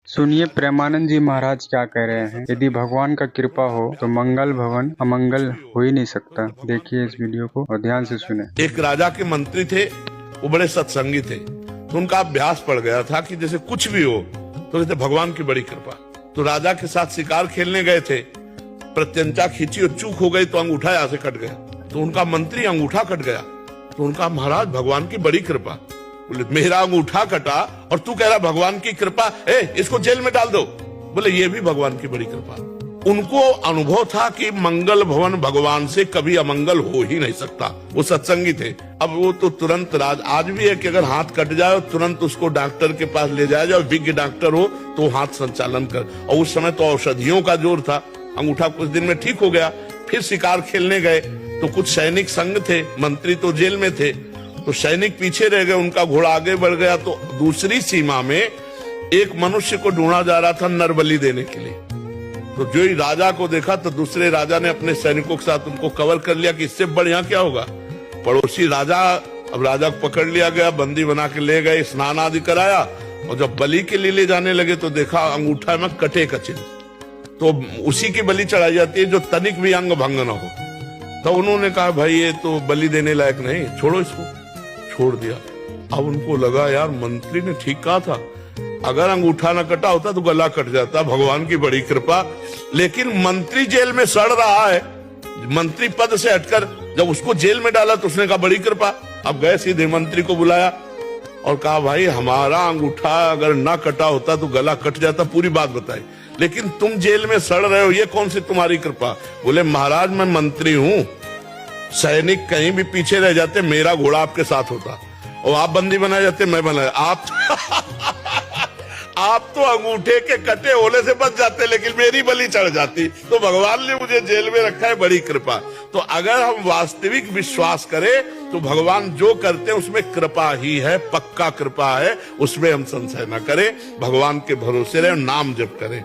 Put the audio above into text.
सुनिए प्रेमानंद जी महाराज क्या कह रहे हैं। यदि भगवान का कृपा हो तो मंगल भवन अमंगल हो ही नहीं सकता। देखिए इस वीडियो को और ध्यान से सुने। एक राजा के मंत्री थे, वो बड़े सत्संगी थे, तो उनका अभ्यास पड़ गया था कि जैसे कुछ भी हो तो कहते भगवान की बड़ी कृपा। तो राजा के साथ शिकार खेलने गए थे, प्रत्यंचा खींची और चूक हो गई तो अंगूठा यहाँ से कट गया। तो उनका मंत्री अंगूठा कट गया तो उनका महाराज भगवान की बड़ी कृपा। बोले मेरा अंगूठा कटा और तू कह रहा भगवान की कृपा, इसको जेल में डाल दो। बोले ये भी भगवान की बड़ी कृपा। उनको अनुभव था कि मंगल भवन भगवान से कभी अमंगल हो ही नहीं सकता। वो सत्संगी थे। अब वो तो तुरंत आज भी है कि अगर हाथ कट जाए तुरंत उसको डॉक्टर के पास ले जाया जाए, विज्ञ डॉक्टर हो तो हाथ संचालन कर। और उस समय तो औषधियों का जोर था। अंगूठा कुछ दिन में ठीक हो गया। फिर शिकार खेलने गए तो कुछ सैनिक संग थे, मंत्री तो जेल में थे, तो सैनिक पीछे रह गए, उनका घोड़ा आगे बढ़ गया। तो दूसरी सीमा में एक मनुष्य को ढूंढा जा रहा था नरबली देने के लिए। तो जो ही राजा को देखा तो दूसरे राजा ने अपने सैनिकों के साथ उनको कवर कर लिया कि इससे बढ़िया क्या होगा। पड़ोसी राजा, अब राजा को पकड़ लिया गया, बंदी बना के ले गए, स्नान आदि कराया और जब बलि के लिए ले जाने लगे तो देखा अंगूठा में कटे का चिन्ह। तो उसी की बलि चढ़ाई जाती है जो तनिक भी अंग भंग न हो। तो उन्होंने कहा भाई ये तो बलि देने लायक नहीं, छोड़ो इसको। छोड़ दिया। अब उनको लगा यार मंत्री ने ठीक कहा था, अगर अंगूठा न कटा होता तो गला कट जाता। भगवान की बड़ी कृपा। लेकिन मंत्री जेल में सड़ रहा है, मंत्री पद से हटकर जब उसको जेल में डाला तो उसने कहा बड़ी कृपा। अब गए सीधे मंत्री को बुलाया और कहा भाई हमारा अंगूठा अगर ना कटा होता तो गला कट जाता, पूरी बात बताई, लेकिन तुम जेल में सड़ रहे हो, ये कौन सी तुम्हारी कृपा। बोले महाराज मैं मंत्री हूं, सैनिक कहीं भी पीछे रह जाते मेरा घोड़ा आपके साथ होता, और आप बंदी बनाए जाते मैं बनाया। आप तो अंगूठे के कटे होने से बच जाते लेकिन मेरी बलि चढ़ जाती। तो भगवान ने मुझे जेल में रखा है, बड़ी कृपा। तो अगर हम वास्तविक विश्वास करें तो भगवान जो करते हैं उसमें कृपा ही है, पक्का कृपा है, उसमें हम संशय न करें। भगवान के भरोसे रहे, नाम जप करें।